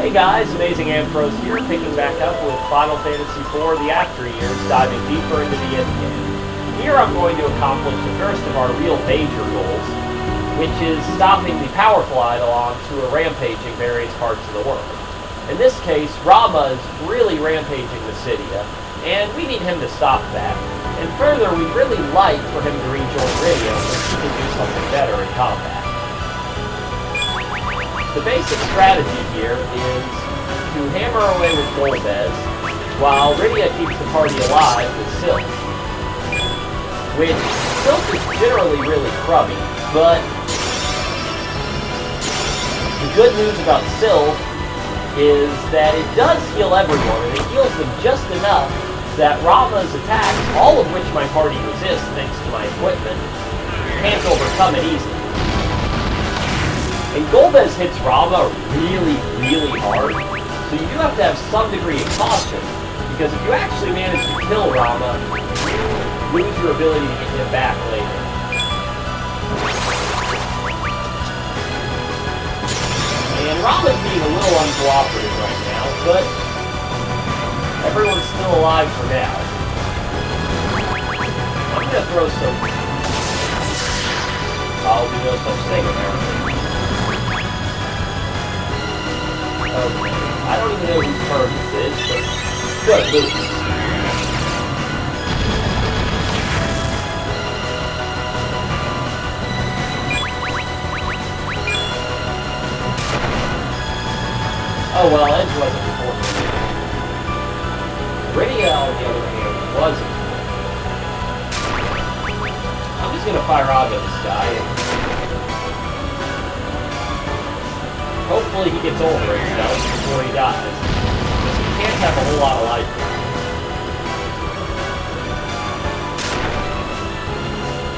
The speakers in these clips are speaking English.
Hey guys, Amazing Ampharos here, picking back up with Final Fantasy IV The After Years, diving deeper into the endgame. Here I'm going to accomplish the first of our real major goals, which is stopping the powerful Eidolon who are rampaging various parts of the world. In this case, Ramuh is really rampaging the city, and we need him to stop that. And further, we'd really like for him to rejoin Rydia so he can do something better in combat. The basic strategy here is to hammer away with Golbez, while Rydia keeps the party alive with Sylph. Which, Sylph is generally really crummy, but the good news about Sylph is that it does heal everyone, and it heals them just enough that Ramuh's attacks, all of which my party resists thanks to my equipment, can't overcome it easily. And Golbez hits Ramuh really, really hard, so you do have to have some degree of caution, because if you actually manage to kill Ramuh, you lose your ability to get him back later. And Ramuh's being a little uncooperative right now, but everyone's still alive for now. I'm gonna throw some... I'll do no such thing apparently. Okay. I don't even know whose turn this is, but good move. Oh well, Edge wasn't important. Rydia, on the other hand, wasn't. I'm just gonna fire out at this guy and hopefully he gets over himself before he dies. Because he can't have a whole lot of life.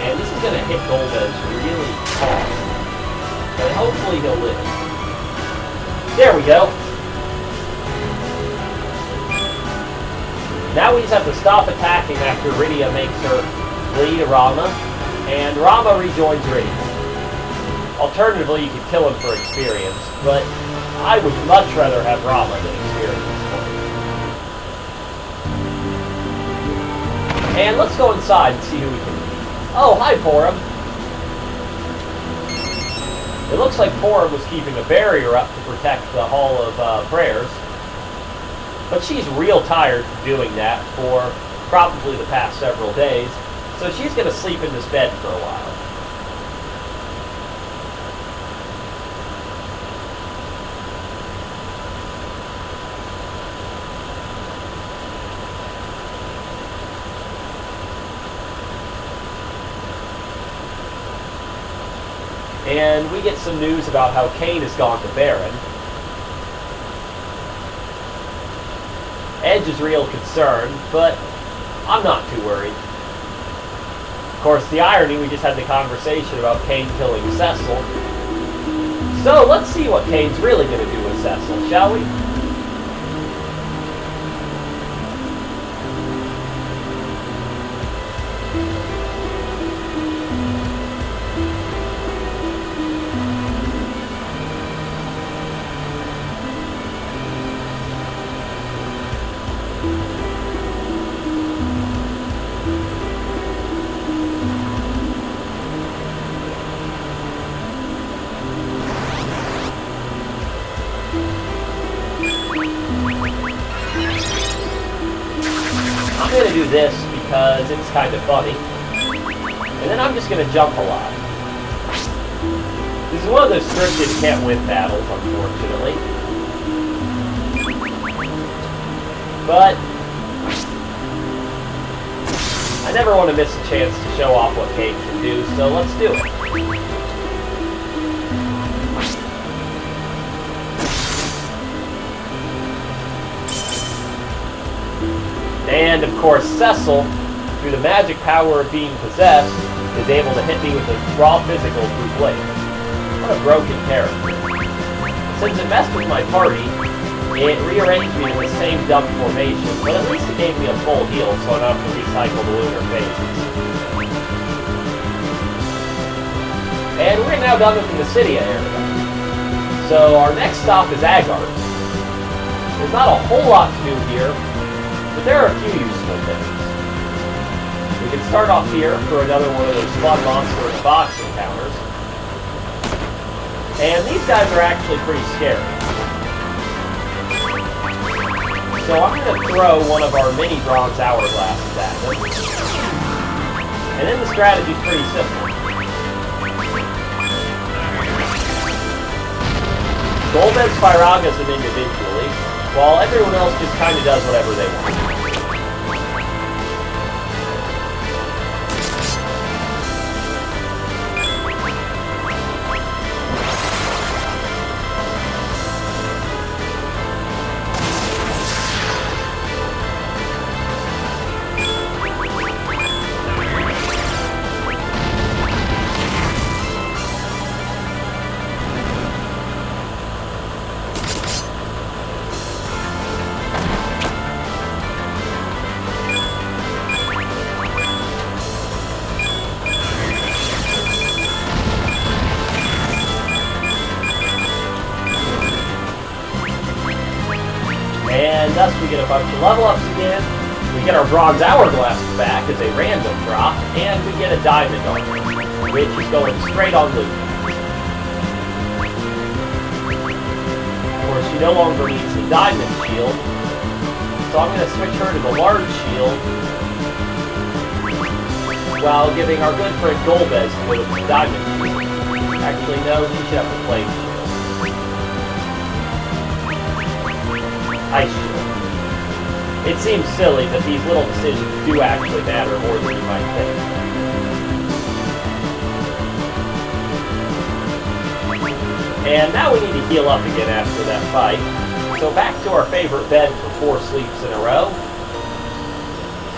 And this is going to hit Golbez really hard. But hopefully he'll live. There we go. Now we just have to stop attacking after Rydia makes her flee to Ramuh. And Ramuh rejoins Rydia. Alternatively, you could kill him for experience, but I would much rather have Ramuh than experience. And let's go inside and see who we can beat. Oh, hi, Porum. It looks like Porum was keeping a barrier up to protect the Hall of Prayers, but she's real tired from doing that for probably the past several days, so she's going to sleep in this bed for a while. And we get some news about how Kain has gone to Baron. Edge is real concerned, but I'm not too worried. Of course, the irony, we just had the conversation about Kain killing Cecil. So let's see what Kain's really going to do with Cecil, shall we? I'm going to do this because it's kind of funny. And then I'm just going to jump a lot. This is one of those scripted can't win battles, unfortunately. But I never want to miss a chance to show off what Kain can do, so let's do it. And, of course, Cecil, through the magic power of being possessed, is able to hit me with a raw physical through blades. What a broken character. Since it messed with my party, it rearranged me in the same dumb formation, but at least it gave me a full heal, so I don't have to recycle the lunar phases. And we're now done with the Mysidia area. So our next stop is Agarth. There's not a whole lot to do here, but there are a few useful things. We can start off here for another one of those fun monster in a box encounters. And these guys are actually pretty scary. So I'm going to throw one of our mini bronze hourglasses at them. And then the strategy's pretty simple. Golbez Firagas them individually, while everyone else just kind of does whatever they want. And thus we get a bunch of level ups again, we get our bronze hourglasses back as a random drop, and we get a diamond armor, which is going straight on loot. Of course, she no longer needs the diamond shield, so I'm going to switch her to the large shield, while giving our good friend Golbez the diamond shield. Actually, no, he should have the flame shield. Ice shield. It seems silly, but these little decisions do actually matter more than you might think. And now we need to heal up again after that fight. So back to our favorite bed for 4 sleeps in a row.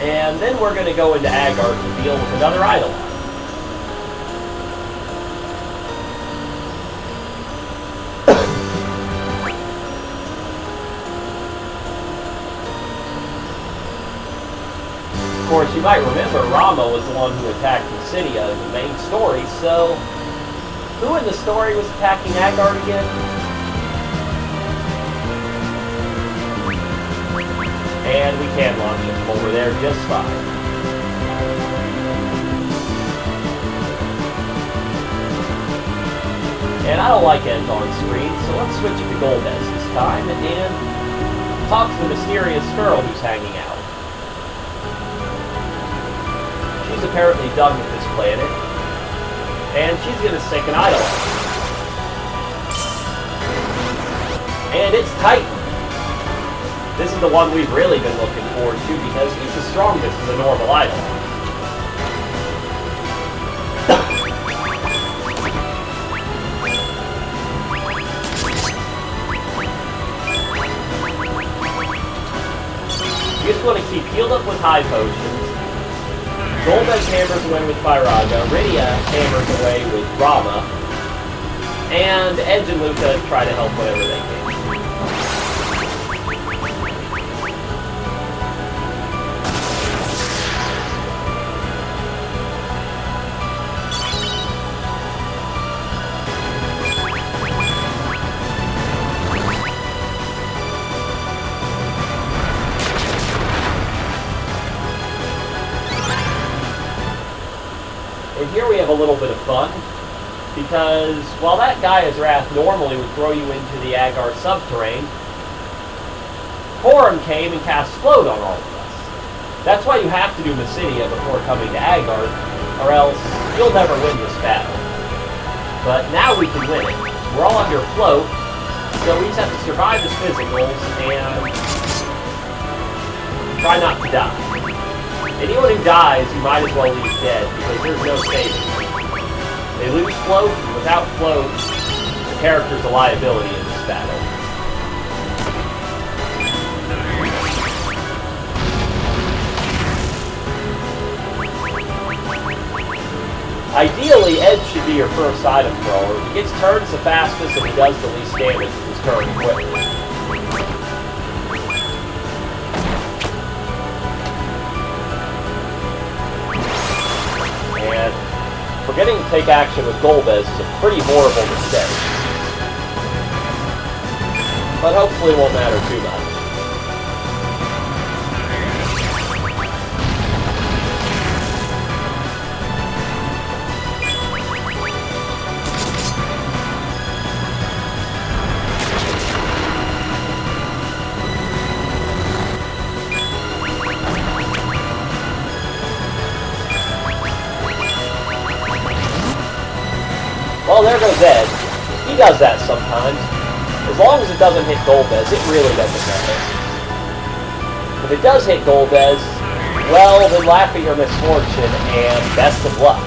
And then we're going to go into Agart to deal with another idol. Of course, you might remember Ramuh was the one who attacked Lucidia in the main story, so who in the story was attacking Agart again? And we can launch it from over there just fine. And I don't like ends on screen, so let's switch to Golbez this time and talk to the mysterious girl who's hanging out. She's apparently done with this planet, and she's going to stick an idol on it. And it's Titan. This is the one we've really been looking forward to because he's the strongest in the normal idol. You just want to keep healed up with high potions. Golbez hammers away with Firaga, Rydia hammers away with Ramuh, and Edge and Luca try to help whatever they can. And here we have a little bit of fun, because while that Gaia's Wrath normally would throw you into the Agar subterrane, Horum came and cast Float on all of us. That's why you have to do Mysidia before coming to Agar, or else you'll never win this battle. But now we can win it. We're all under Float, so we just have to survive the physicals and try not to die. Anyone who dies, you might as well leave dead, because there's no saving. They lose float, and without float, the character's a liability in this battle. Ideally, Edge should be your first item thrower. He gets turns the fastest and he does the least damage with his current equipment. And forgetting to take action with Golbez is a pretty horrible mistake. But hopefully it won't matter too much. goes Ed. He does that sometimes. As long as it doesn't hit Golbez, it really doesn't matter. If it does hit Golbez, well, then laugh at your misfortune, and best of luck.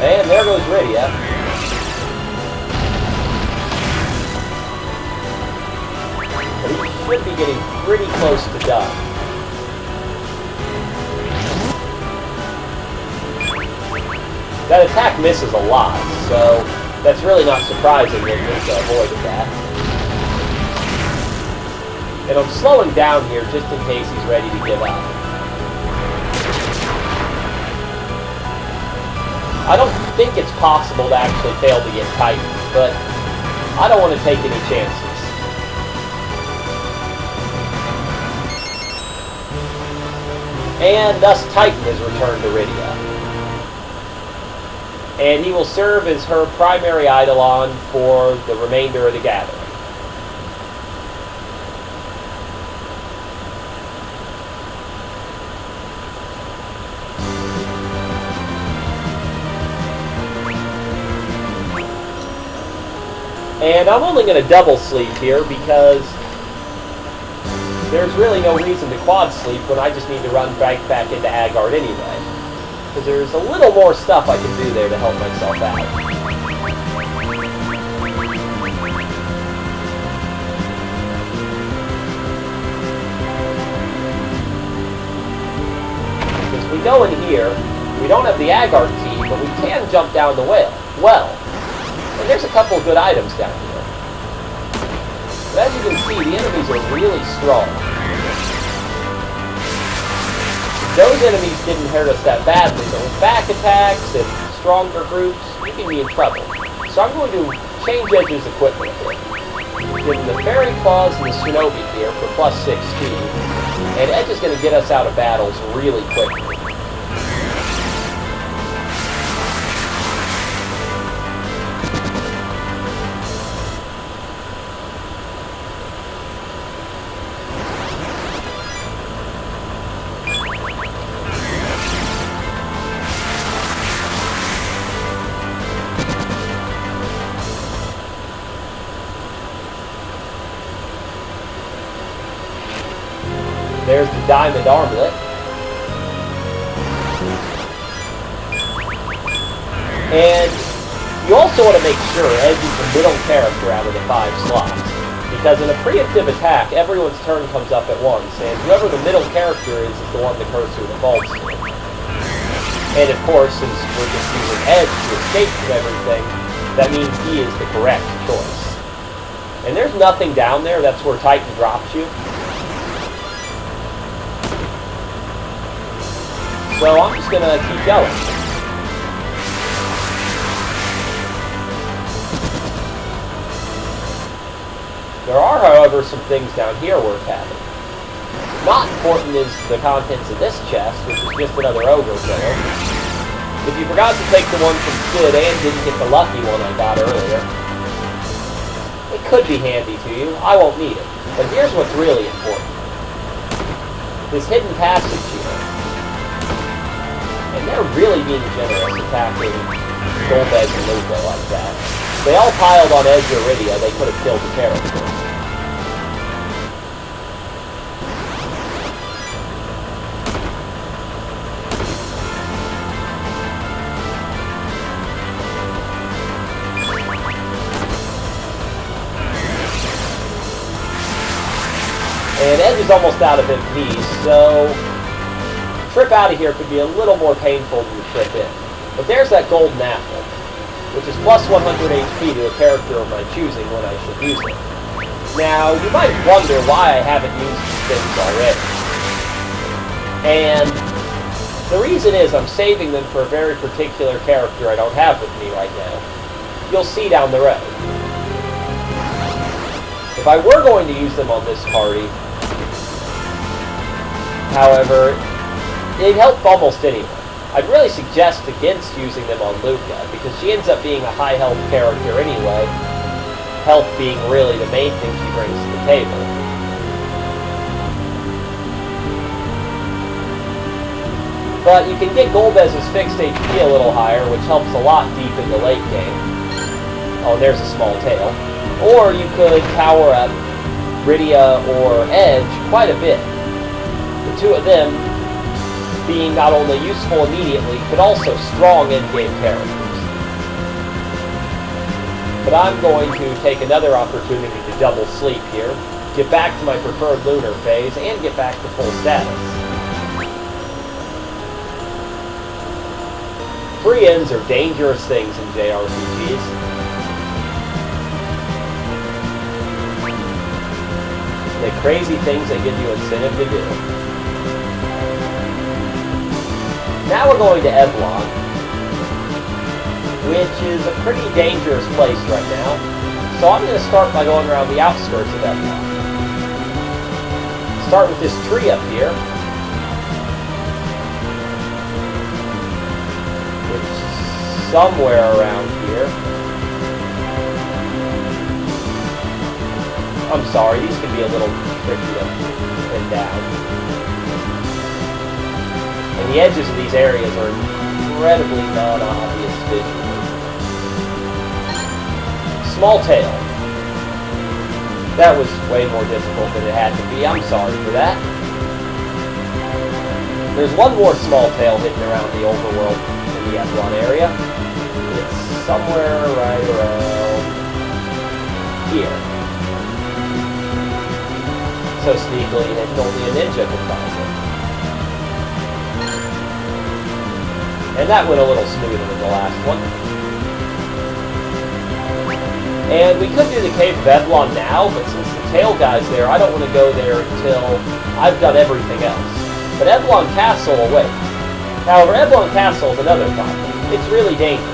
And there goes Rydia. But he should be getting pretty close to done. That attack misses a lot, so that's really not surprising that Luca avoided that. And I'm slowing down here just in case he's ready to give up. I don't think it's possible to actually fail to get Titan, but I don't want to take any chances. And thus Titan is returned to Rydia. And he will serve as her primary Eidolon for the remainder of the gathering. And I'm only going to double sleep here because there's really no reason to quad sleep when I just need to run back into Agard anyway. Because there's a little more stuff I can do there to help myself out. Because we go in here, we don't have the Agard key, but we can jump down the well. And there's a couple of good items down here. But as you can see, the enemies are really strong. Those enemies didn't hurt us that badly, but with back attacks and stronger groups, you can be in trouble. So I'm going to change Edge's equipment a bit. Give him the Fairy Claws and the Shinobi gear for plus 6 speed, and Edge is going to get us out of battles really quickly. There's the Diamond Armlet. And you also want to make sure Edge is the middle character out of the 5 slots. Because in a preemptive attack, everyone's turn comes up at once, and whoever the middle character is the one the cursor defaults to. And of course, since we're just using Edge to escape from everything, that means he is the correct choice. And there's nothing down there, that's where Titan drops you. So I'm just going to keep going. There are, however, some things down here worth having. Not important is the contents of this chest, which is just another ogre killer. If you forgot to take the one from Sid and didn't get the lucky one I got earlier, it could be handy to you. I won't need it. But here's what's really important. This hidden passage here. And they're really being generous attacking Golbez and Luca like that. If they all piled on Edge or Rydia, they could have killed the character. And Edge is almost out of MP, so trip out of here could be a little more painful than the trip in. But there's that golden apple, which is plus 100 HP to a character of my choosing when I should use it. Now, you might wonder why I haven't used these things already. And the reason is I'm saving them for a very particular character I don't have with me right now. You'll see down the road. If I were going to use them on this party, however, they'd help almost anyone. I'd really suggest against using them on Luca, because she ends up being a high health character anyway, health being really the main thing she brings to the table. But you can get Golbez's fixed HP a little higher, which helps a lot deep in the late game. Oh, there's a small tail. Or you could power up Rydia or Edge quite a bit. The two of them being not only useful immediately, but also strong in-game characters. But I'm going to take another opportunity to double sleep here, get back to my preferred lunar phase, and get back to full status. Free ends are dangerous things in JRPGs. The crazy things they give you incentive to do. Now we're going to Eblon, which is a pretty dangerous place right now. So I'm going to start by going around the outskirts of Eblon. Start with this tree up here, which somewhere around here. I'm sorry, these can be a little tricky to pin down. And the edges of these areas are incredibly non-obvious visually. Small tail. That was way more difficult than it had to be. I'm sorry for that. There's one more small tail hidden around the overworld in the Eblon area. It's somewhere right around here. So sneakily that only a ninja can find it. And that went a little smoother than the last one. And we could do the Cave of Eblon now, but since the tail guy's there, I don't want to go there until I've done everything else. But Eblon Castle awaits. However, Eblon Castle is another problem. It's really dangerous.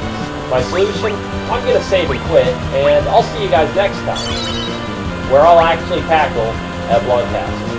My solution? I'm going to save and quit, and I'll see you guys next time, where I'll actually tackle Eblon Castle.